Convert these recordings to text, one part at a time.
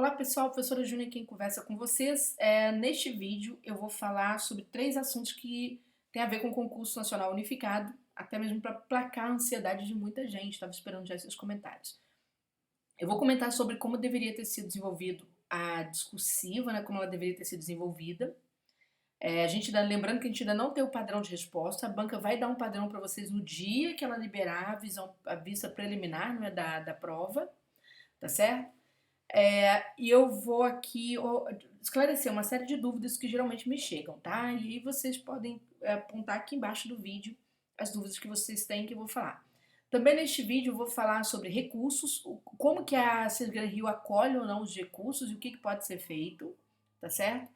Olá pessoal, professora Júnia quem conversa com vocês. Neste vídeo eu vou falar sobre 3 assuntos que têm a ver com o concurso nacional unificado, até mesmo para placar a ansiedade de muita gente, estava esperando já esses comentários. Eu vou comentar sobre como deveria ter sido desenvolvido a discursiva, né, como ela deveria ter sido desenvolvida. Lembrando que a gente ainda não tem o padrão de resposta, a banca vai dar um padrão para vocês no dia que ela liberar a vista preliminar, não é, da prova, tá certo? E eu vou aqui esclarecer uma série de dúvidas que geralmente me chegam, tá? E aí vocês podem apontar aqui embaixo do vídeo as dúvidas que vocês têm que eu vou falar. Também neste vídeo eu vou falar sobre recursos, como que a Cisgram Rio acolhe ou não os recursos e o que pode ser feito, tá certo?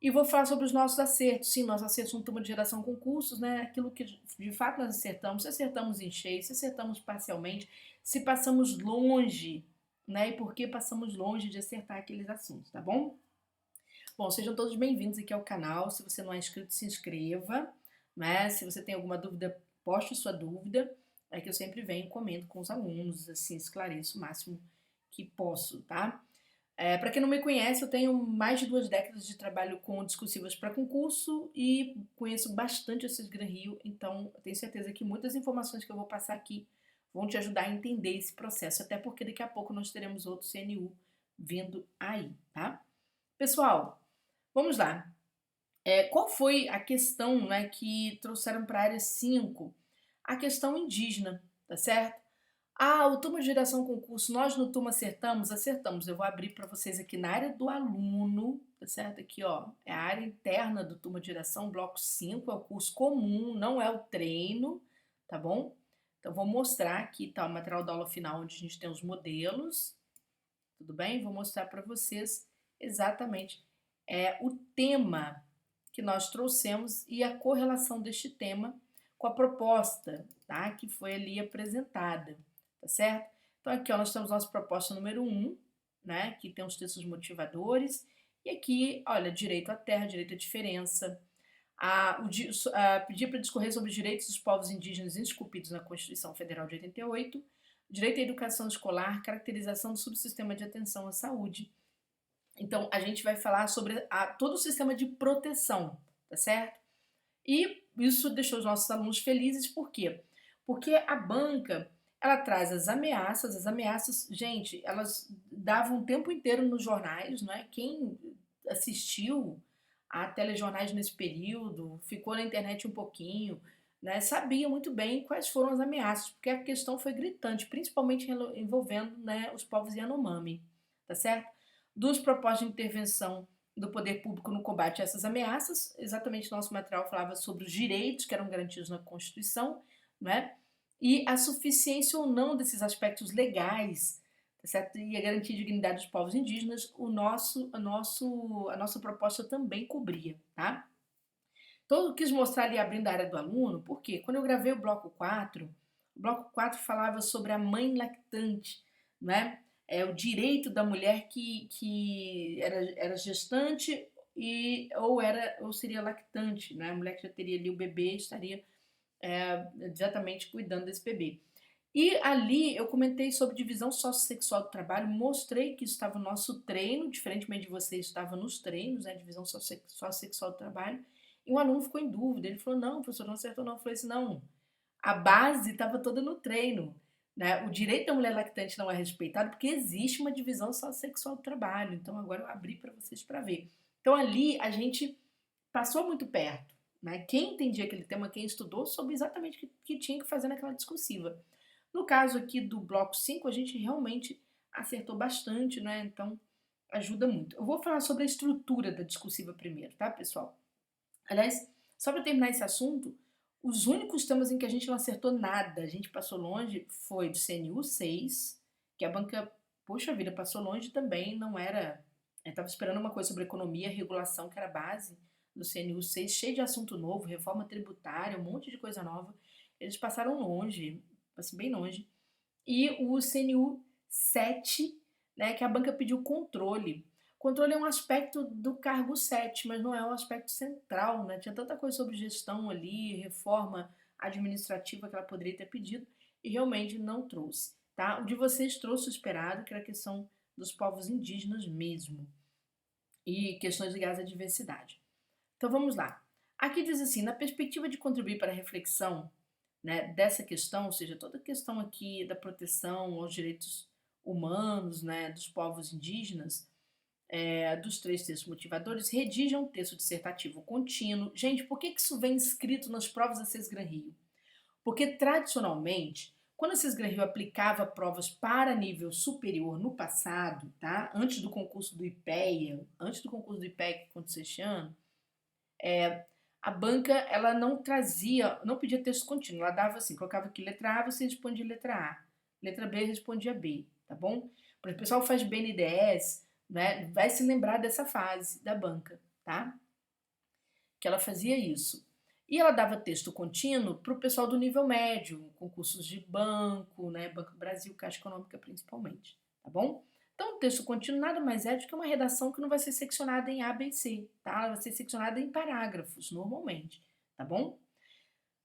E vou falar sobre os nossos acertos. Sim, nossos acertos no turma de geração concursos, né? Aquilo que de fato nós acertamos, se acertamos em cheio, se acertamos parcialmente, se passamos longe, né? E por que passamos longe de acertar aqueles assuntos, tá bom? Bom, sejam todos bem-vindos aqui ao canal. Se você não é inscrito, se inscreva, né? Se você tem alguma dúvida, poste sua dúvida. É que eu sempre venho e comento com os alunos, assim, esclareço o máximo que posso, tá? Para quem não me conhece, eu tenho mais de 2 décadas de trabalho com discursivas para concurso e conheço bastante a Cisgram Rio, então eu tenho certeza que muitas informações que eu vou passar aqui vão te ajudar a entender esse processo, até porque daqui a pouco nós teremos outro CNU vindo aí, tá? Pessoal, vamos lá. Qual foi a questão, né, que trouxeram para a área 5? A questão indígena, tá certo? O turma de geração concurso, nós no turma acertamos? Acertamos. Eu vou abrir para vocês aqui na área do aluno, tá certo? Aqui, ó, é a área interna do turma de geração, bloco 5, é o curso comum, não é o treino, tá bom? Então, vou mostrar aqui, tá, o material da aula final, onde a gente tem os modelos, tudo bem? Vou mostrar para vocês exatamente o tema que nós trouxemos e a correlação deste tema com a proposta, tá? Que foi ali apresentada, tá certo? Então aqui ó, nós temos nossa proposta número 1, né? Que tem os textos motivadores e aqui, olha, direito à terra, direito à diferença, pedir para discorrer sobre os direitos dos povos indígenas esculpidos na Constituição Federal de 88, direito à educação escolar, caracterização do subsistema de atenção à saúde. Então, a gente vai falar sobre todo o sistema de proteção, tá certo? E isso deixou os nossos alunos felizes, por quê? Porque a banca, ela traz as ameaças, gente, elas davam o tempo inteiro nos jornais, né? Quem assistiu a telejornais nesse período, ficou na internet um pouquinho, né? Sabia muito bem quais foram as ameaças, porque a questão foi gritante, principalmente envolvendo, né, os povos Yanomami, tá certo? Duas propostas de intervenção do poder público no combate a essas ameaças. Exatamente, nosso material falava sobre os direitos que eram garantidos na Constituição, né? E a suficiência ou não desses aspectos legais, tá certo? E a garantia de dignidade dos povos indígenas, a nossa proposta também cobria, tá? Então, eu quis mostrar ali abrindo a área do aluno, porque quando eu gravei o bloco 4 falava sobre a mãe lactante, né? O direito da mulher que era gestante ou seria lactante, né? A mulher que já teria ali o bebê estaria exatamente cuidando desse bebê. E ali eu comentei sobre divisão sociossexual do trabalho, mostrei que isso estava no nosso treino, diferentemente de vocês, estava nos treinos, né? Divisão sociossexual do trabalho. E um aluno ficou em dúvida, ele falou, não, professor, não acertou não. Eu falei assim, não, a base estava toda no treino. Né? O direito da mulher lactante não é respeitado porque existe uma divisão sociossexual do trabalho. Então agora eu abri para vocês para ver. Então ali a gente passou muito perto. Né? Quem entendia aquele tema, quem estudou, soube exatamente o que tinha que fazer naquela discursiva. No caso aqui do bloco 5, a gente realmente acertou bastante, né? Então ajuda muito. Eu vou falar sobre a estrutura da discursiva primeiro, tá, pessoal? Aliás, só para terminar esse assunto, os únicos temas em que a gente não acertou nada, a gente passou longe, foi do CNU 6, que a banca, poxa vida, passou longe também, não era. Estava esperando uma coisa sobre economia, regulação, que era a base do CNU 6, cheio de assunto novo, reforma tributária, um monte de coisa nova. Eles passaram longe, assim, bem longe. E o CNU 7, né, que a banca pediu controle. Controle é um aspecto do cargo 7, mas não é um aspecto central, né? Tinha tanta coisa sobre gestão ali, reforma administrativa que ela poderia ter pedido e realmente não trouxe, tá? O de vocês trouxe o esperado, que era a questão dos povos indígenas mesmo, e questões ligadas à diversidade. Então vamos lá. Aqui diz assim, na perspectiva de contribuir para a reflexão, né, dessa questão, ou seja, toda a questão aqui da proteção aos direitos humanos, né, dos povos indígenas, dos 3 textos motivadores, redija um texto dissertativo contínuo. Gente, por que isso vem escrito nas provas da CESGRAN Rio? Porque, tradicionalmente, quando a CESGRAN Rio aplicava provas para nível superior no passado, tá? Antes do concurso do IPEA que aconteceu este ano, a banca ela não trazia, não pedia texto contínuo, ela dava assim, colocava aqui letra A, você respondia letra A, letra B respondia B, tá bom? Por exemplo, o pessoal faz BNDES, né, vai se lembrar dessa fase da banca, tá? Que ela fazia isso. E ela dava texto contínuo para o pessoal do nível médio, concursos de banco, né, Banco do Brasil, Caixa Econômica principalmente, tá bom? Então, o texto contínuo nada mais é do que uma redação que não vai ser seccionada em A, B e C, tá? Ela vai ser seccionada em parágrafos, normalmente, tá bom?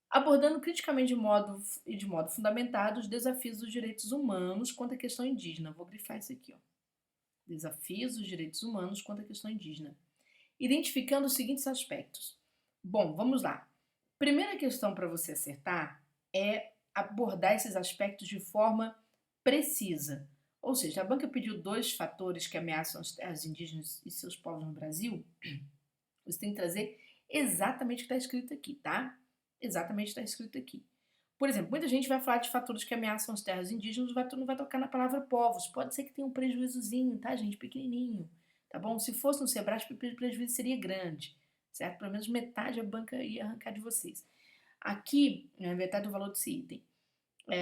Abordando criticamente de modo fundamentado os desafios dos direitos humanos quanto à questão indígena. Vou grifar isso aqui, ó. Desafios dos direitos humanos quanto à questão indígena. Identificando os seguintes aspectos. Bom, vamos lá. Primeira questão para você acertar é abordar esses aspectos de forma precisa. Ou seja, a banca pediu 2 fatores que ameaçam as terras indígenas e seus povos no Brasil. Você tem que trazer exatamente o que está escrito aqui, tá? Exatamente o que está escrito aqui. Por exemplo, muita gente vai falar de fatores que ameaçam as terras indígenas, não vai tocar na palavra povos. Pode ser que tenha um prejuízozinho, tá, gente? Pequenininho, tá bom? Se fosse no Sebrae, o prejuízo seria grande, certo? Pelo menos metade a banca ia arrancar de vocês. Aqui, metade do valor desse item.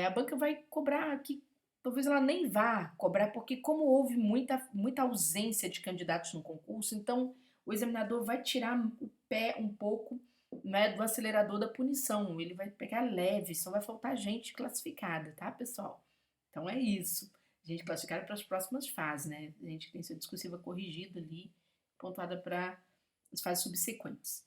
A banca vai cobrar aqui, talvez ela nem vá cobrar, porque como houve muita ausência de candidatos no concurso, então o examinador vai tirar o pé um pouco, né, do acelerador da punição. Ele vai pegar leve, só vai faltar gente classificada, tá, pessoal? Então é isso. Gente classificada para as próximas fases, né? Gente que tem sua discursiva corrigida ali, pontuada para as fases subsequentes.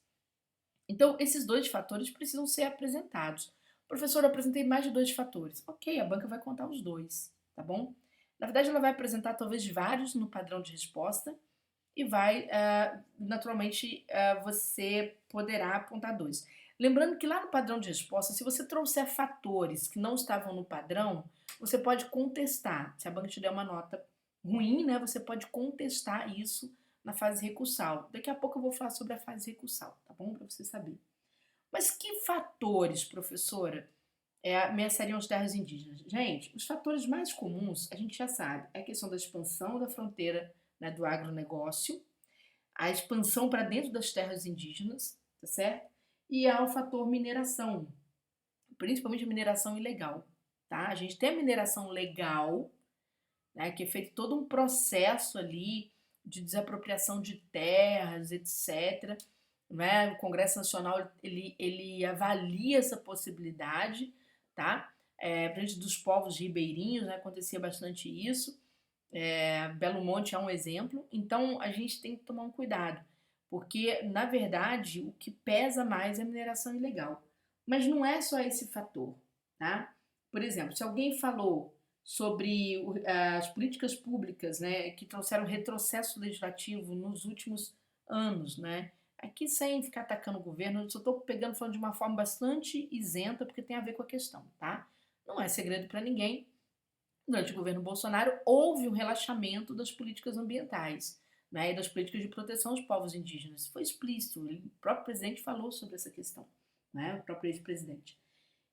Então, esses 2 fatores precisam ser apresentados. Professor, eu apresentei mais de 2 fatores. Ok, a banca vai contar os 2, tá bom? Na verdade, ela vai apresentar talvez vários no padrão de resposta e vai, naturalmente, você poderá apontar 2. Lembrando que lá no padrão de resposta, se você trouxer fatores que não estavam no padrão, você pode contestar. Se a banca te der uma nota ruim, né, você pode contestar isso na fase recursal. Daqui a pouco eu vou falar sobre a fase recursal, tá bom? Para você saber. Mas que fatores, professora, ameaçariam as terras indígenas? Gente, os fatores mais comuns, a gente já sabe, é a questão da expansão da fronteira, né, do agronegócio, a expansão para dentro das terras indígenas, tá certo? E há o fator mineração, principalmente a mineração ilegal, tá? A gente tem a mineração legal, né, que é feito todo um processo ali de desapropriação de terras, etc. Né? O Congresso Nacional ele avalia essa possibilidade, tá? Frente dos povos ribeirinhos, né, acontecia bastante isso. Belo Monte é um exemplo. Então a gente tem que tomar um cuidado, porque na verdade o que pesa mais é a mineração ilegal. Mas não é só esse fator, tá? Por exemplo, se alguém falou sobre as políticas públicas, né, que trouxeram retrocesso legislativo nos últimos anos, né? Aqui sem ficar atacando o governo, eu só estou pegando falando de uma forma bastante isenta, porque tem a ver com a questão, tá? Não é segredo para ninguém. Durante o governo Bolsonaro, houve um relaxamento das políticas ambientais, né, e das políticas de proteção aos povos indígenas. Foi explícito, o próprio presidente falou sobre essa questão, né, o próprio ex-presidente.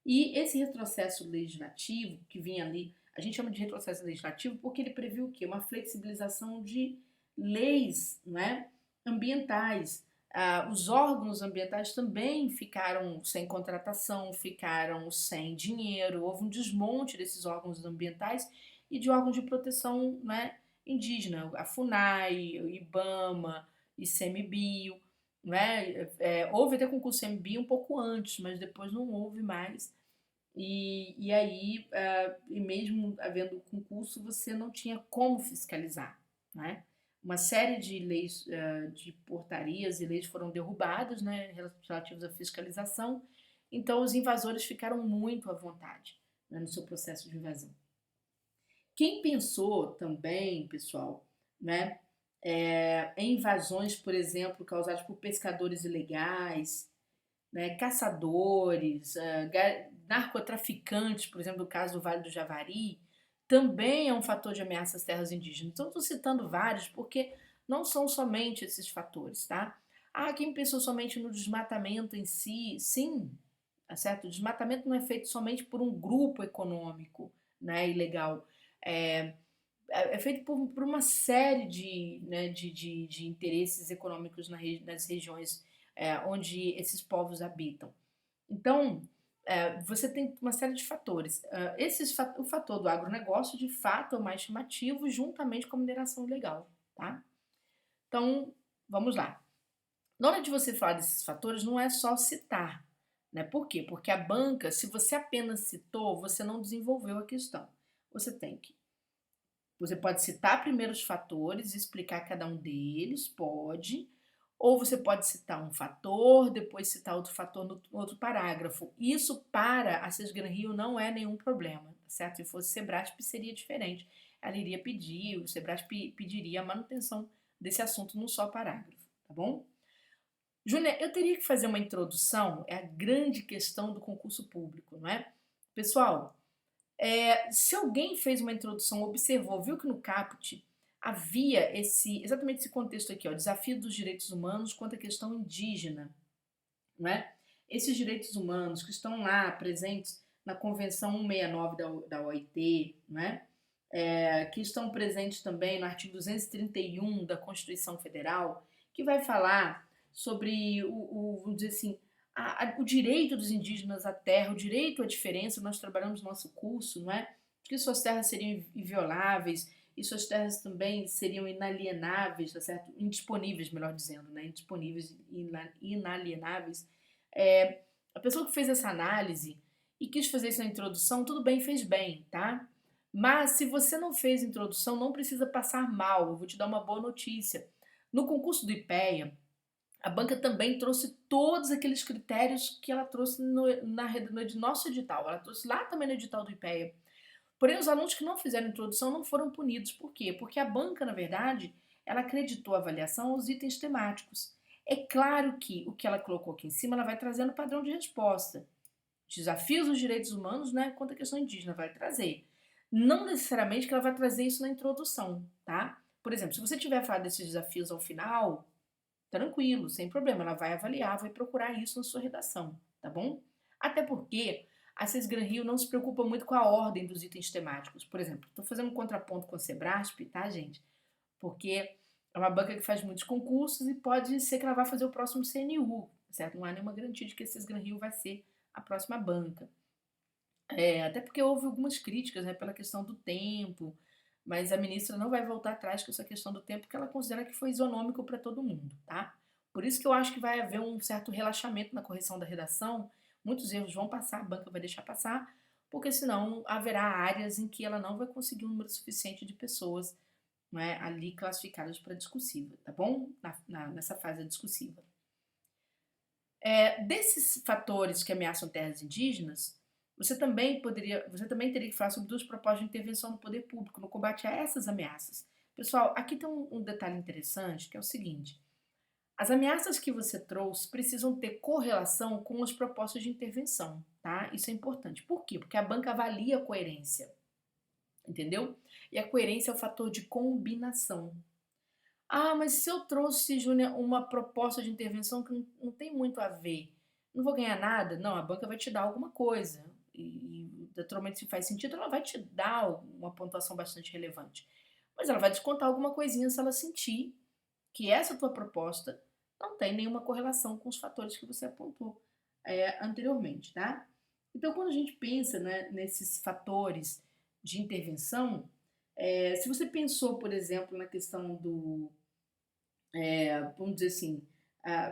E esse retrocesso legislativo que vinha ali, a gente chama de retrocesso legislativo porque ele previu o quê? Uma flexibilização de leis, né, ambientais. Os órgãos ambientais também ficaram sem contratação, ficaram sem dinheiro, houve um desmonte desses órgãos ambientais e de órgãos de proteção, né, indígena, a FUNAI, o IBAMA, ICMBio, né? Houve até concurso ICMBio um pouco antes, mas depois não houve mais. E aí, e mesmo havendo concurso, você não tinha como fiscalizar, né? Uma série de leis, de portarias e leis foram derrubadas, né, relativas à fiscalização, então os invasores ficaram muito à vontade, né, no seu processo de invasão. Quem pensou também, pessoal, né, em invasões, por exemplo, causadas por pescadores ilegais, né, caçadores, narcotraficantes, por exemplo, no caso do Vale do Javari, também é um fator de ameaça às terras indígenas. Então, estou citando vários porque não são somente esses fatores, tá? Ah, quem pensou somente no desmatamento em si? Sim, tá certo? O desmatamento não é feito somente por um grupo econômico, né, ilegal. É, é feito por uma série de, né, de interesses econômicos nas regiões onde esses povos habitam. Então, você tem uma série de fatores. O fator do agronegócio, de fato, é o mais chamativo, juntamente com a mineração ilegal, tá? Então, vamos lá. Na hora de você falar desses fatores, não é só citar, né? Por quê? Porque a banca, se você apenas citou, você não desenvolveu a questão. Você tem que Você pode citar primeiro os fatores e explicar cada um deles, pode. Ou você pode citar um fator, depois citar outro fator no outro parágrafo. Isso para a Sesgran Rio não é nenhum problema, tá certo? Se fosse Sebrasp seria diferente. Ela iria pedir, o Sebrasp pediria a manutenção desse assunto num só parágrafo, tá bom? Júlia, eu teria que fazer uma introdução, é a grande questão do concurso público, não é? Pessoal, se alguém fez uma introdução, observou, viu que no caput havia exatamente esse contexto aqui, ó, desafio dos direitos humanos quanto à questão indígena, não é? Esses direitos humanos que estão lá presentes na Convenção 169 da OIT, não é? Que estão presentes também no artigo 231 da Constituição Federal, que vai falar sobre vamos dizer assim, o direito dos indígenas à terra, o direito à diferença. Nós trabalhamos no nosso curso, não é? Que suas terras seriam invioláveis e suas terras também seriam inalienáveis, tá certo? Indisponíveis, melhor dizendo, né? Indisponíveis, inalienáveis. A pessoa que fez essa análise e quis fazer isso na introdução, tudo bem, fez bem, tá? Mas se você não fez introdução, não precisa passar mal. Eu vou te dar uma boa notícia. No concurso do IPEA, a banca também trouxe todos aqueles critérios que ela trouxe no nosso edital. Ela trouxe lá também no edital do IPEA. Porém, os alunos que não fizeram introdução não foram punidos. Por quê? Porque a banca, na verdade, ela acreditou a avaliação aos itens temáticos. É claro que o que ela colocou aqui em cima, ela vai trazendo padrão de resposta. Desafios dos direitos humanos, né, quanto à questão indígena, vai trazer. Não necessariamente que ela vai trazer isso na introdução, tá? Por exemplo, se você tiver falado desses desafios ao final, tranquilo, sem problema, ela vai avaliar, vai procurar isso na sua redação, tá bom? Até porque a Sesgran Rio não se preocupa muito com a ordem dos itens temáticos. Por exemplo, estou fazendo um contraponto com a Sebrasp, tá, gente? Porque é uma banca que faz muitos concursos e pode ser que ela vá fazer o próximo CNU, certo? Não há nenhuma garantia de que a Sesgran Rio vai ser a próxima banca. Até porque houve algumas críticas, né, pela questão do tempo, mas a ministra não vai voltar atrás com essa questão do tempo, porque ela considera que foi isonômico para todo mundo, tá? Por isso que eu acho que vai haver um certo relaxamento na correção da redação, muitos erros vão passar, a banca vai deixar passar, porque senão haverá áreas em que ela não vai conseguir um número suficiente de pessoas, não é, ali classificadas para discursiva, tá bom? Nessa fase discursiva. Desses fatores que ameaçam terras indígenas, você também teria que falar sobre duas propostas de intervenção no poder público no combate a essas ameaças. Pessoal, aqui tem um detalhe interessante, que é o seguinte: as ameaças que você trouxe precisam ter correlação com as propostas de intervenção, tá? Isso é importante. Por quê? Porque a banca avalia a coerência, entendeu? E a coerência é o fator de combinação. Ah, mas se eu trouxe, Júnior, uma proposta de intervenção que não tem muito a ver, não vou ganhar nada? Não, a banca vai te dar alguma coisa. E naturalmente, se faz sentido, ela vai te dar uma pontuação bastante relevante. Mas ela vai descontar alguma coisinha se ela sentir que essa tua proposta não tem nenhuma correlação com os fatores que você apontou anteriormente, tá? Então, quando a gente pensa, né, nesses fatores de intervenção, se você pensou, por exemplo, na questão vamos dizer assim,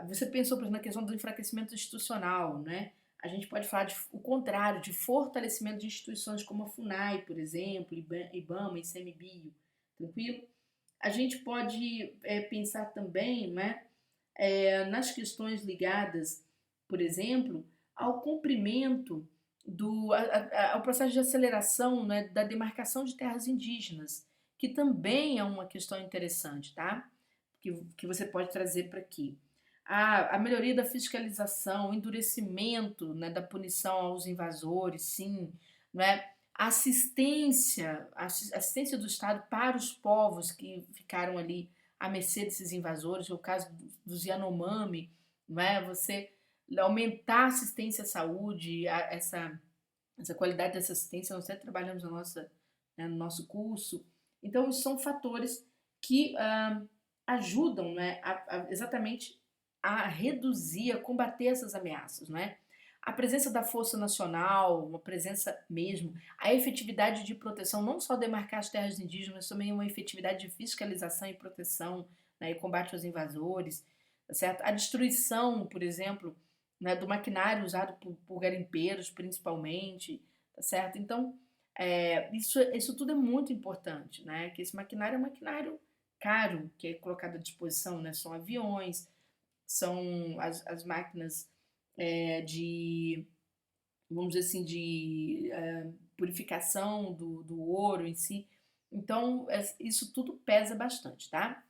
você pensou, por exemplo, na questão do enfraquecimento institucional, né? A gente pode falar o contrário, de fortalecimento de instituições como a FUNAI, por exemplo, IBAMA, ICMBio, tranquilo? A gente pode pensar também, né, nas questões ligadas, por exemplo, ao cumprimento ao processo de aceleração, né, da demarcação de terras indígenas, que também é uma questão interessante, tá? Que você pode trazer para aqui. A melhoria da fiscalização, o endurecimento, né, da punição aos invasores, sim, né? Assistência do Estado para os povos que ficaram ali à mercê desses invasores, o caso dos Yanomami, né? Você aumentar a assistência à saúde, essa qualidade dessa assistência, nós até trabalhamos né, no nosso curso. Então, isso são fatores que ajudam, né, exatamente a reduzir, a combater essas ameaças, né? A presença da Força Nacional, uma presença mesmo, a efetividade de proteção, não só demarcar as terras indígenas, mas também uma efetividade de fiscalização e proteção, né, e combate aos invasores, tá certo? A destruição, por exemplo, né, do maquinário usado por garimpeiros, principalmente, tá certo? Então, isso tudo é muito importante, né? Que esse maquinário é um maquinário caro, que é colocado à disposição, né? São aviões, são as máquinas de, vamos dizer assim, de purificação do ouro em si. Então, isso tudo pesa bastante, tá?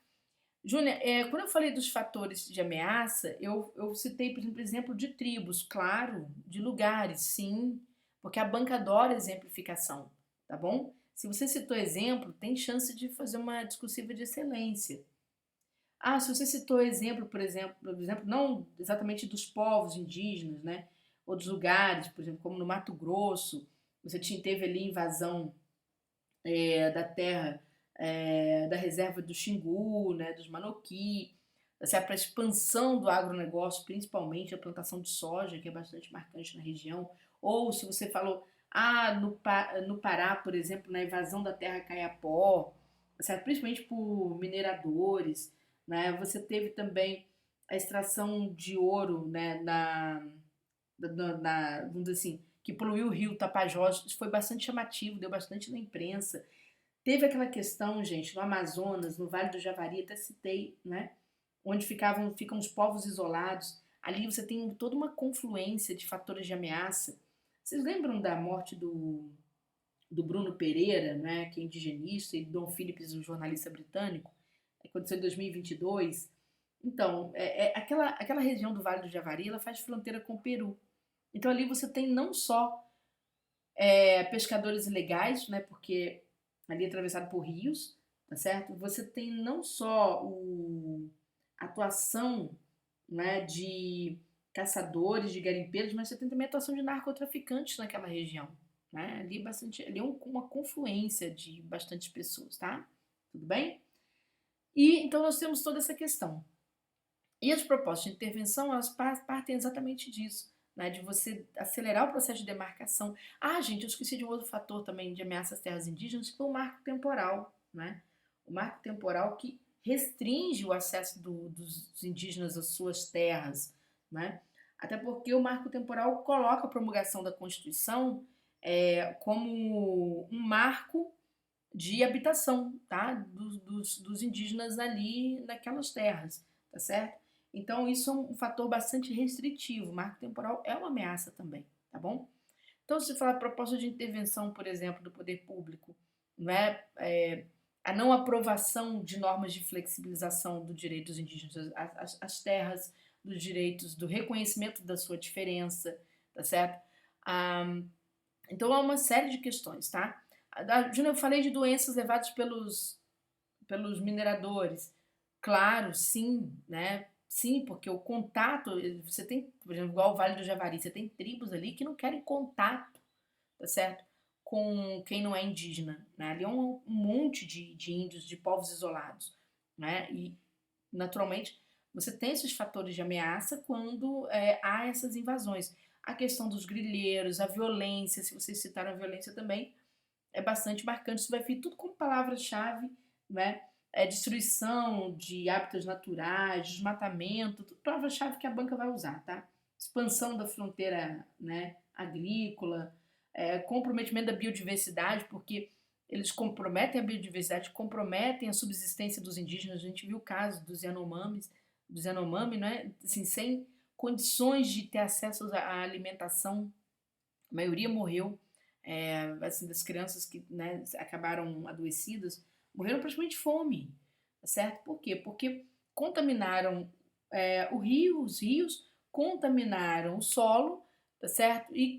Júnia, quando eu falei dos fatores de ameaça, eu citei, por exemplo, de tribos, claro, de lugares, sim, porque a banca adora exemplificação, tá bom? Se você citou exemplo, tem chance de fazer uma discursiva de excelência. Ah, se você citou exemplo, por exemplo, não exatamente dos povos indígenas, né? Ou dos lugares, por exemplo, como no Mato Grosso, teve ali invasão da terra da reserva do Xingu, né, dos Manoqui, para a expansão do agronegócio, principalmente a plantação de soja, que é bastante marcante na região. Ou se você falou, no Pará, por exemplo, na invasão da terra Caiapó, certo? Principalmente por mineradores, né? Você teve também a extração de ouro, né, vamos dizer assim, que poluiu o rio Tapajós. Isso foi bastante chamativo, deu bastante na imprensa. Teve aquela questão, gente, no Amazonas, no Vale do Javari, até citei, né? Onde ficam os povos isolados. Ali você tem toda uma confluência de fatores de ameaça. Vocês lembram da morte do Bruno Pereira, né, que é indigenista, e do Dom Phillips, um jornalista britânico? Aconteceu em 2022. Então, aquela região do Vale do Javari, ela faz fronteira com o Peru. Então ali você tem não só pescadores ilegais, né, porque ali é atravessado por rios, tá certo? Você tem não só a atuação, né, de caçadores, de garimpeiros, mas você tem também a atuação de narcotraficantes naquela região, né? Ali é uma confluência de bastantes pessoas, tá? Tudo bem? E então nós temos toda essa questão. E as propostas de intervenção, elas partem exatamente disso, né, de você acelerar o processo de demarcação. Ah, gente, eu esqueci de um outro fator também de ameaça às terras indígenas, que foi o marco temporal, né? O marco temporal que restringe o acesso dos indígenas às suas terras, né? Até porque o marco temporal coloca a promulgação da Constituição como um marco de habitação, tá? Dos indígenas ali naquelas terras, tá certo? Então, isso é um fator bastante restritivo. O marco temporal é uma ameaça também, tá bom? Então, se falar proposta de intervenção, por exemplo, do poder público, né, a não aprovação de normas de flexibilização do direito dos indígenas às terras, dos direitos, do reconhecimento da sua diferença, tá certo? Ah, então, há uma série de questões, tá? Júnior, eu falei de doenças levadas pelos mineradores. Claro, sim, né? Sim, porque o contato, você tem, por exemplo, igual o Vale do Javari, você tem tribos ali que não querem contato, tá certo? Com quem não é indígena, né? Ali é um monte de índios, de povos isolados, né? E, naturalmente, você tem esses fatores de ameaça quando há essas invasões. A questão dos grileiros, a violência, se vocês citaram a violência também, é bastante marcante. Isso vai vir tudo como palavra-chave, né? Destruição de hábitats naturais, desmatamento, tudo palavra-chave que a banca vai usar, tá? Expansão da fronteira, né, agrícola, comprometimento da biodiversidade, porque eles comprometem a biodiversidade, comprometem a subsistência dos indígenas. A gente viu o caso dos Yanomami, né? Assim, sem condições de ter acesso à alimentação, A maioria morreu, assim, das crianças que, né, acabaram adoecidas, morreram praticamente de fome, tá certo? Por quê? Porque contaminaram os rios contaminaram o solo, tá certo? E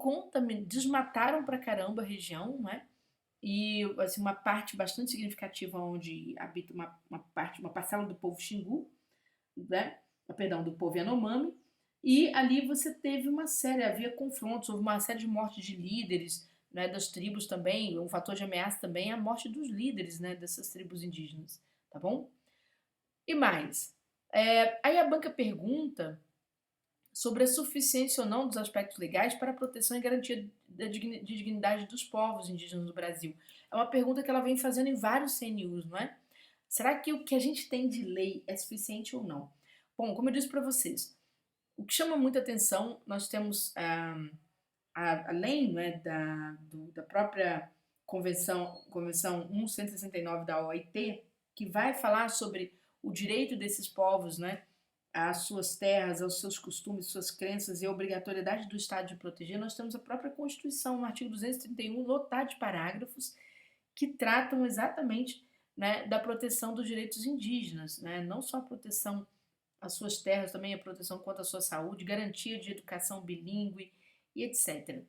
desmataram pra caramba a região, né? E assim, uma parte bastante significativa onde habita uma parcela do povo Xingu, né? Perdão, do povo Yanomami, e ali você teve havia confrontos, houve uma série de mortes de líderes, né, das tribos também, um fator de ameaça também é a morte dos líderes, né, dessas tribos indígenas, tá bom? E mais, aí a banca pergunta sobre a suficiência ou não dos aspectos legais para a proteção e garantia da dignidade dos povos indígenas do Brasil. É uma pergunta que ela vem fazendo em vários CNUs, não é? Será que o que a gente tem de lei é suficiente ou não? Bom, como eu disse para vocês, o que chama muita atenção, nós temos, além, né, da própria Convenção 169 da OIT, que vai falar sobre o direito desses povos, né, às suas terras, aos seus costumes, suas crenças e a obrigatoriedade do Estado de proteger, nós temos a própria Constituição, no artigo 231, lotado de parágrafos que tratam exatamente, né, da proteção dos direitos indígenas, né, não só a proteção às suas terras, também a proteção quanto à sua saúde, garantia de educação bilíngue e etc.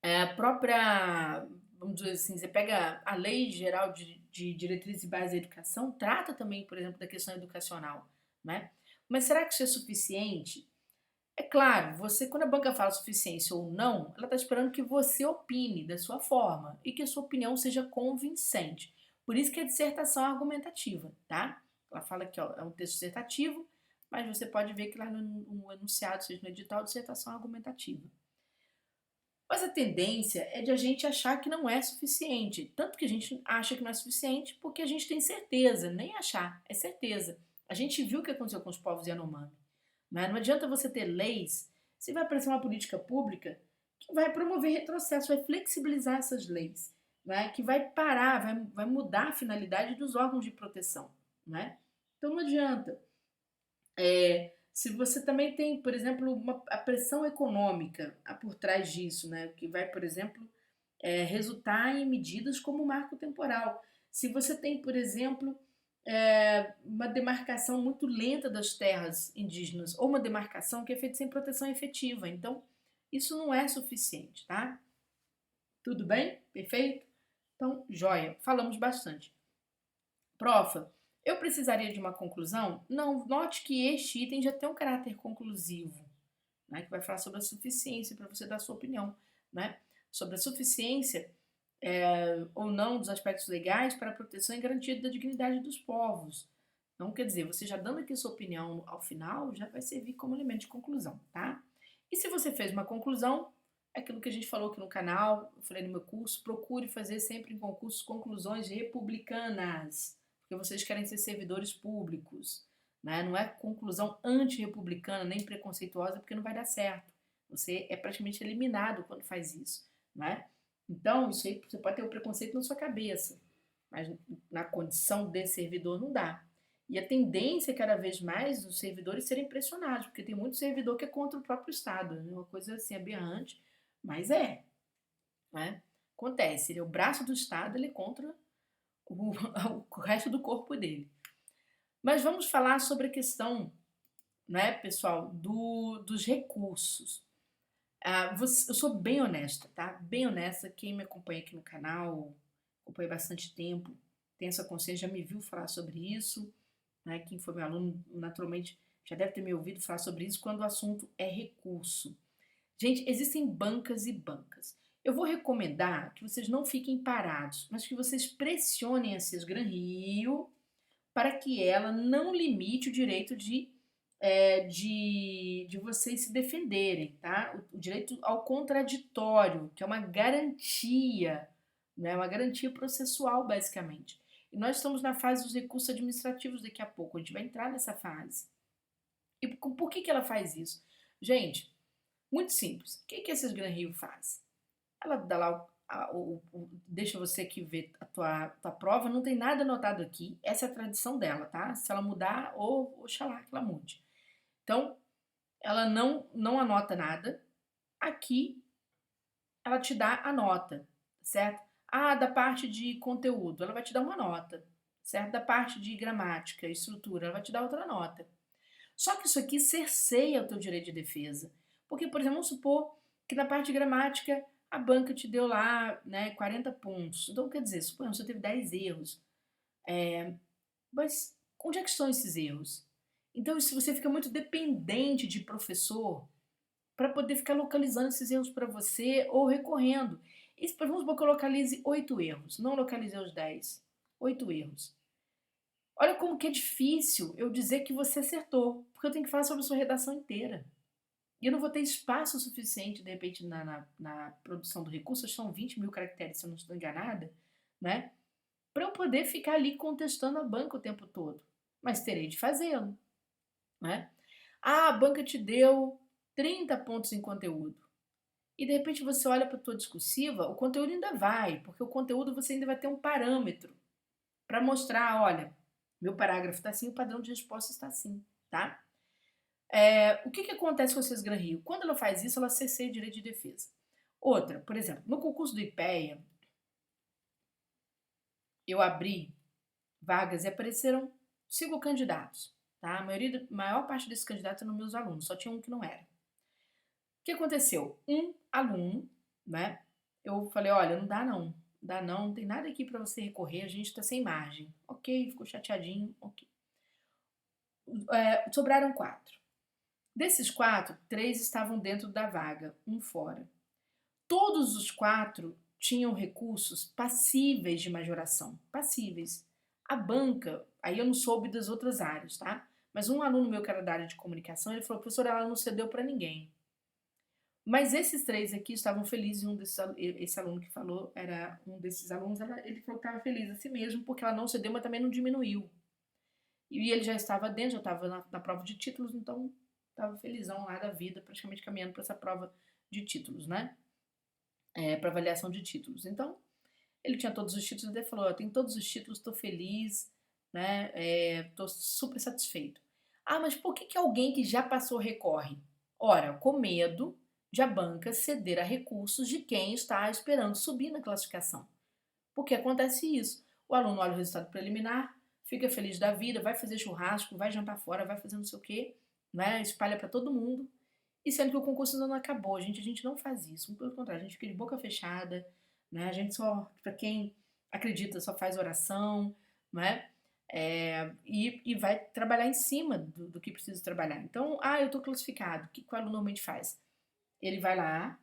A própria, vamos dizer assim, você pega a Lei Geral de Diretrizes e Bases da Educação, trata também, por exemplo, da questão educacional, né? Mas será que isso é suficiente? É claro, você, quando a banca fala suficiência ou não, ela está esperando que você opine da sua forma e que a sua opinião seja convincente. Por isso que é dissertação argumentativa, tá? Ela fala que ó, é um texto dissertativo, mas você pode ver que lá no enunciado, seja no edital, dissertação argumentativa. Mas a tendência é de a gente achar que não é suficiente. Tanto que a gente acha que não é suficiente porque a gente tem certeza, nem achar, é certeza. A gente viu o que aconteceu com os povos Yanomami. Né? Não adianta você ter leis, se vai aparecer uma política pública que vai promover retrocesso, vai flexibilizar essas leis, né? Que vai parar, vai mudar a finalidade dos órgãos de proteção. Né? Então não adianta. Se você também tem, por exemplo, a pressão econômica por trás disso, né? Que vai, por exemplo, resultar em medidas como o marco temporal. Se você tem, por exemplo, uma demarcação muito lenta das terras indígenas ou uma demarcação que é feita sem proteção efetiva. Então, isso não é suficiente, tá? Tudo bem? Perfeito? Então, joia. Falamos bastante. Profa, eu precisaria de uma conclusão? Não, note que este item já tem um caráter conclusivo, né, que vai falar sobre a suficiência para você dar a sua opinião, né, sobre a suficiência ou não dos aspectos legais para a proteção e garantia da dignidade dos povos. Então, quer dizer, você já dando aqui sua opinião ao final, já vai servir como elemento de conclusão, tá? E se você fez uma conclusão, é aquilo que a gente falou aqui no canal, eu falei no meu curso, procure fazer sempre em concursos conclusões republicanas, porque vocês querem ser servidores públicos, né? Não é conclusão antirrepublicana nem preconceituosa, porque não vai dar certo. Você é praticamente eliminado quando faz isso, né? Então, isso aí você pode ter o preconceito na sua cabeça, mas na condição de servidor não dá. E a tendência é cada vez mais dos servidores serem pressionados, porque tem muito servidor que é contra o próprio Estado, né? Uma coisa assim aberrante, mas né? Acontece, ele é o braço do Estado, ele é contra o, o resto do corpo dele. Mas vamos falar sobre a questão, né, pessoal, dos recursos. Eu sou bem honesta, tá? Bem honesta. Quem me acompanha aqui no canal, acompanha bastante tempo, tem essa consciência, já me viu falar sobre isso, né? Quem foi meu aluno, naturalmente, já deve ter me ouvido falar sobre isso quando o assunto é recurso. Gente, existem bancas e bancas. Eu vou recomendar que vocês não fiquem parados, mas que vocês pressionem a Sesgran Rio para que ela não limite o direito de vocês se defenderem, tá? O direito ao contraditório, que é uma garantia, né? Uma garantia processual, basicamente. E nós estamos na fase dos recursos administrativos daqui a pouco, a gente vai entrar nessa fase. E por que ela faz isso? Gente, muito simples. O que esses Gran Rio faz? Ela dá lá deixa você aqui ver a tua prova, não tem nada anotado aqui, essa é a tradição dela, tá? Se ela mudar, oxalá que ela mude. Então, ela não anota nada. Aqui ela te dá a nota, certo? Ah, da parte de conteúdo, ela vai te dar uma nota, certo? Da parte de gramática, estrutura, ela vai te dar outra nota. Só que isso aqui cerceia o teu direito de defesa. Porque, por exemplo, vamos supor que na parte de gramática a banca te deu lá, né, 40 pontos. Então, quer dizer, suponhamos que você teve 10 erros. Mas onde é que estão esses erros? Então, se você fica muito dependente de professor para poder ficar localizando esses erros para você ou recorrendo. E vamos supor que eu localize 8 erros, não localizei os 10. 8 erros. Olha como que é difícil eu dizer que você acertou, porque eu tenho que falar sobre a sua redação inteira. E eu não vou ter espaço suficiente, de repente, na produção do recurso, são 20 mil caracteres, se eu não estou enganada, né? Para eu poder ficar ali contestando a banca o tempo todo. Mas terei de fazê-lo, né? Ah, a banca te deu 30 pontos em conteúdo. E de repente você olha para a tua discursiva, o conteúdo ainda vai, porque o conteúdo você ainda vai ter um parâmetro para mostrar, olha, meu parágrafo está assim, o padrão de resposta está assim, tá? O que acontece com a Cisgran Rio? Quando ela faz isso, ela cerceia o direito de defesa. Outra, por exemplo, no concurso do IPEA, eu abri vagas e apareceram 5 candidatos, tá? Maior parte desses candidatos eram meus alunos, só tinha um que não era. O que aconteceu? Um aluno, né? Eu falei, olha, não dá não. Não dá não tem nada aqui para você recorrer, a gente tá sem margem. Ok, ficou chateadinho, ok. Sobraram 4. Desses 4, 3 estavam dentro da vaga, um fora. Todos os 4 tinham recursos passíveis de majoração. Passíveis. A banca, aí eu não soube das outras áreas, tá? Mas um aluno meu que era da área de comunicação, ele falou, professora, ela não cedeu para ninguém. Mas esses 3 aqui estavam felizes, esse aluno que falou era um desses alunos, ele falou que estava feliz assim mesmo, porque ela não cedeu, mas também não diminuiu. E ele já estava dentro, já estava na prova de títulos, então estava felizão lá da vida, praticamente caminhando para essa prova de títulos, né? Para avaliação de títulos. Então, ele tinha todos os títulos, ele falou, eu tenho todos os títulos, estou feliz, né? Estou super satisfeito. Ah, mas por que alguém que já passou recorre? Ora, com medo de a banca ceder a recursos de quem está esperando subir na classificação. Porque acontece isso. O aluno olha o resultado preliminar, fica feliz da vida, vai fazer churrasco, vai jantar fora, vai fazer não sei o quê, né? Espalha para todo mundo. E sendo que o concurso ainda não acabou, gente, a gente não faz isso. Pelo contrário, a gente fica de boca fechada, né? A gente só, para quem acredita, só faz oração, né? E vai trabalhar em cima do que precisa trabalhar. Então, eu estou classificado. O que o aluno normalmente faz? Ele vai lá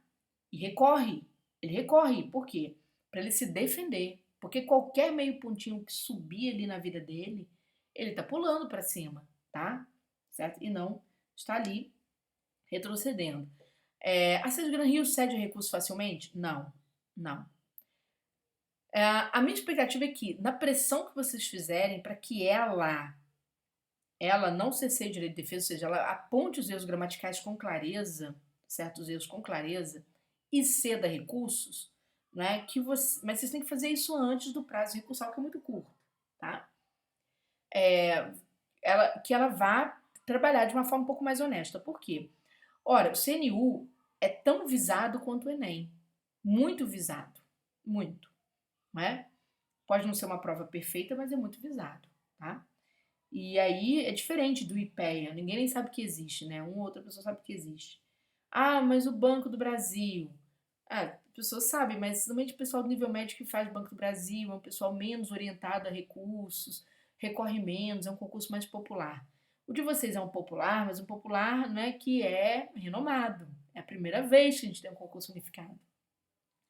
e recorre. Ele recorre. Por quê? Para ele se defender. Porque qualquer meio pontinho que subir ali na vida dele, ele tá pulando para cima, tá? Certo? E não está ali retrocedendo. A Sede Gran Rio cede recurso facilmente? Não, não. A minha expectativa é que, na pressão que vocês fizerem para que ela não cesse direito de defesa, ou seja, ela aponte os erros gramaticais com clareza, certos erros com clareza, e ceda recursos, né, mas vocês têm que fazer isso antes do prazo recursal, que é muito curto, tá? Que ela vá trabalhar de uma forma um pouco mais honesta. Por quê? Ora, o CNU é tão visado quanto o Enem. Muito visado. Muito. Não é? Pode não ser uma prova perfeita, mas é muito visado. Tá? E aí é diferente do IPEA. Ninguém nem sabe que existe, né? Uma ou outra pessoa sabe que existe. Ah, mas o Banco do Brasil. A pessoa sabe, mas somente o pessoal do nível médio que faz Banco do Brasil é um pessoal menos orientado a recursos, recorre menos, é um concurso mais popular. O de vocês é um popular, mas um popular não é que é renomado. É a primeira vez que a gente tem um concurso unificado.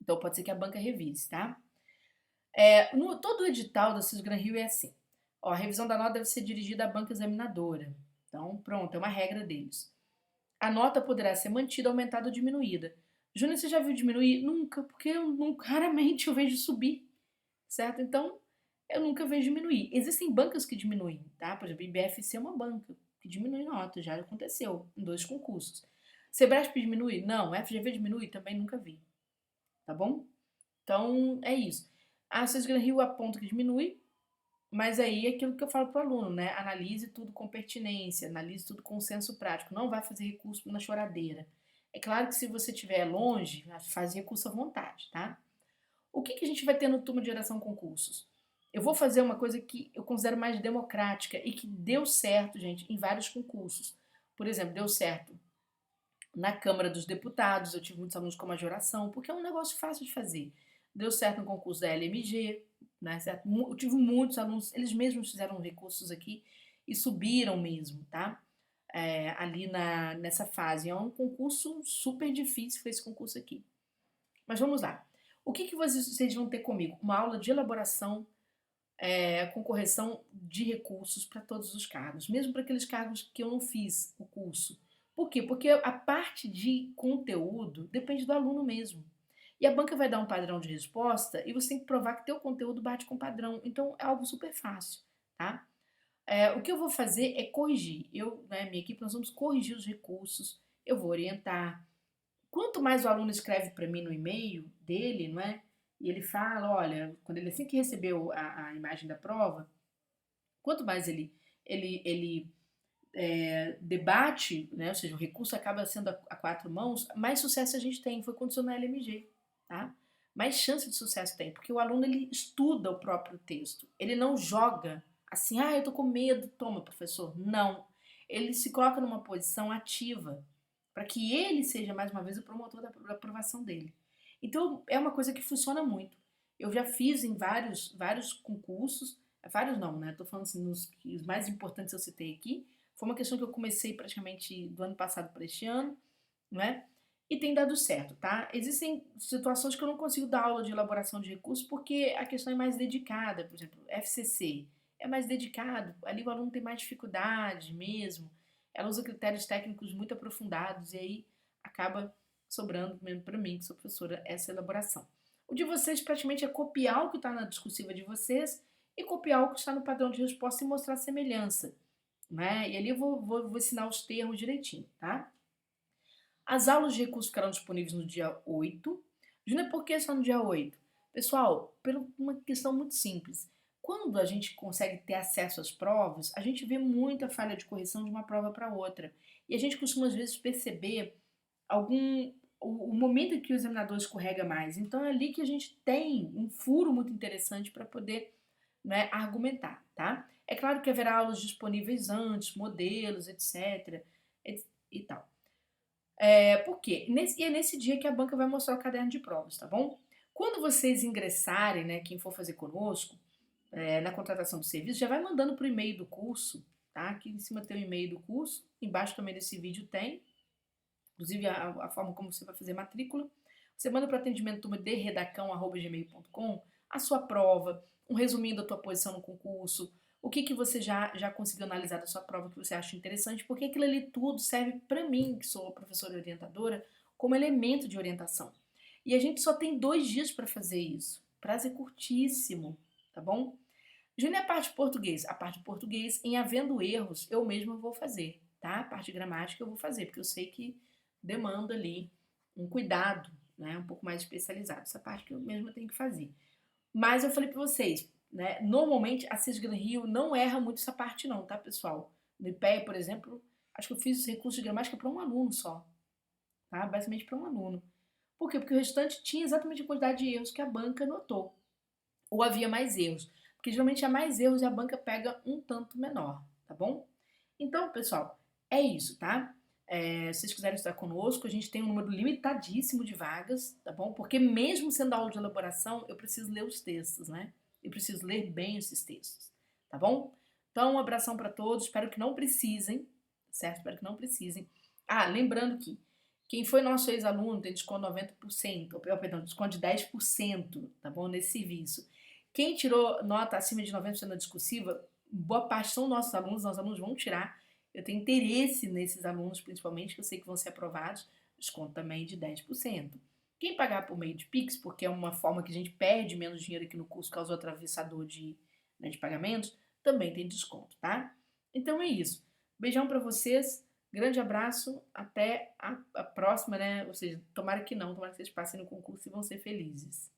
Então pode ser que a banca revise, tá? Todo o edital da Cisgran Rio é assim. Ó, a revisão da nota deve ser dirigida à banca examinadora. Então, pronto, é uma regra deles. A nota poderá ser mantida, aumentada ou diminuída. Júnior, você já viu diminuir? Nunca, porque raramente eu vejo subir, certo? Então, eu nunca vejo diminuir. Existem bancas que diminuem, tá? Por exemplo, IBFC é uma banca que diminui nota, já aconteceu em 2 concursos. Sebrasp diminui? Não. FGV diminui? Também nunca vi, tá bom? Então, é isso. A Cisgran Rio aponta que diminui, mas aí é aquilo que eu falo para o aluno, né? Analise tudo com pertinência, analise tudo com senso prático. Não vai fazer recurso na choradeira. É claro que se você estiver longe, faz recurso à vontade, tá? O que a gente vai ter no turma de oração concursos? Eu vou fazer uma coisa que eu considero mais democrática e que deu certo, gente, em vários concursos. Por exemplo, deu certo na Câmara dos Deputados, eu tive muitos alunos com majoração, porque é um negócio fácil de fazer. Deu certo no concurso da LMG, né, certo? Eu tive muitos alunos, eles mesmos fizeram recursos aqui e subiram mesmo, tá? Ali nessa fase. É um concurso super difícil, foi esse concurso aqui. Mas vamos lá. O que vocês vão ter comigo? Uma aula de elaboração com correção de recursos para todos os cargos, mesmo para aqueles cargos que eu não fiz o curso. Por quê? Porque a parte de conteúdo depende do aluno mesmo. E a banca vai dar um padrão de resposta e você tem que provar que teu conteúdo bate com o padrão. Então é algo super fácil, tá? O que eu vou fazer é corrigir. Minha equipe, nós vamos corrigir os recursos, eu vou orientar. Quanto mais o aluno escreve para mim no e-mail dele, não é? E ele fala, olha, quando ele assim que recebeu a imagem da prova, quanto mais ele debate, né? Ou seja, o recurso acaba sendo a quatro mãos, mais sucesso a gente tem. Foi quando na LMG, tá? Mais chance de sucesso tem, porque o aluno ele estuda o próprio texto. Ele não joga assim, eu tô com medo, toma, professor. Não. Ele se coloca numa posição ativa para que ele seja, mais uma vez, o promotor da aprovação dele. Então, é uma coisa que funciona muito. Eu já fiz em vários concursos, vários não, né? Tô falando assim, os mais importantes eu citei aqui. Foi uma questão que eu comecei praticamente do ano passado para este ano, né? E tem dado certo, tá? Existem situações que eu não consigo dar aula de elaboração de recursos porque a questão é mais dedicada, por exemplo, FCC é mais dedicado, ali o aluno tem mais dificuldade mesmo, ela usa critérios técnicos muito aprofundados e aí acaba sobrando mesmo para mim, que sou professora, essa elaboração. O de vocês praticamente é copiar o que está na discursiva de vocês e copiar o que está no padrão de resposta e mostrar a semelhança, né? E ali eu vou ensinar os termos direitinho, tá? As aulas de recursos ficarão disponíveis no dia 8. Júnior, por que só no dia 8? Pessoal, por uma questão muito simples. Quando a gente consegue ter acesso às provas, a gente vê muita falha de correção de uma prova para outra. E a gente costuma, às vezes, perceber o momento em que o examinador escorrega mais. Então, é ali que a gente tem um furo muito interessante para poder, né, argumentar, tá? É claro que haverá aulas disponíveis antes, modelos, etc. E tal. Por quê? E é nesse dia que a banca vai mostrar o caderno de provas, tá bom? Quando vocês ingressarem, né, quem for fazer conosco, na contratação do serviço, já vai mandando pro e-mail do curso, tá? Aqui em cima tem o e-mail do curso, embaixo também desse vídeo tem, inclusive a forma como você vai fazer matrícula. Você manda para o atendimento turma de redacão@gmail.com a sua prova, um resuminho da tua posição no concurso, o que você já conseguiu analisar da sua prova que você acha interessante, porque aquilo ali tudo serve para mim, que sou a professora orientadora, como elemento de orientação. E a gente só tem 2 dias para fazer isso. Prazo é curtíssimo, tá bom? Júnior, a parte de português. A parte de português, em havendo erros, eu mesma vou fazer, tá? A parte de gramática eu vou fazer, porque eu sei que demanda ali um cuidado, né? Um pouco mais especializado. Essa parte que eu mesma tenho que fazer. Mas eu falei para vocês, né? Normalmente a Cisgran Rio não erra muito essa parte não, tá, pessoal? No IPEA, por exemplo, acho que eu fiz os recursos de gramática para um aluno só, tá? Basicamente para um aluno. Por quê? Porque o restante tinha exatamente a quantidade de erros que a banca notou. Ou havia mais erros. Porque geralmente há mais erros e a banca pega um tanto menor, tá bom? Então, pessoal, é isso, tá? Se vocês quiserem estudar conosco, a gente tem um número limitadíssimo de vagas, tá bom? Porque mesmo sendo aula de elaboração, eu preciso ler os textos, né? Eu preciso ler bem esses textos, tá bom? Então, um abração para todos, espero que não precisem, certo? Espero que não precisem. Lembrando que quem foi nosso ex-aluno tem desconto de 90%, ou perdão, desconto de 10%, tá bom? Nesse serviço. Quem tirou nota acima de 90% na discursiva, boa parte são nossos alunos vão tirar. Eu tenho interesse nesses alunos, principalmente, que eu sei que vão ser aprovados, desconto também de 10%. Quem pagar por meio de Pix, porque é uma forma que a gente perde menos dinheiro aqui no curso, causa o atravessador de pagamentos, também tem desconto, tá? Então é isso. Beijão para vocês, grande abraço, até a próxima, né? Ou seja, tomara que não, tomara que vocês passem no concurso e vão ser felizes.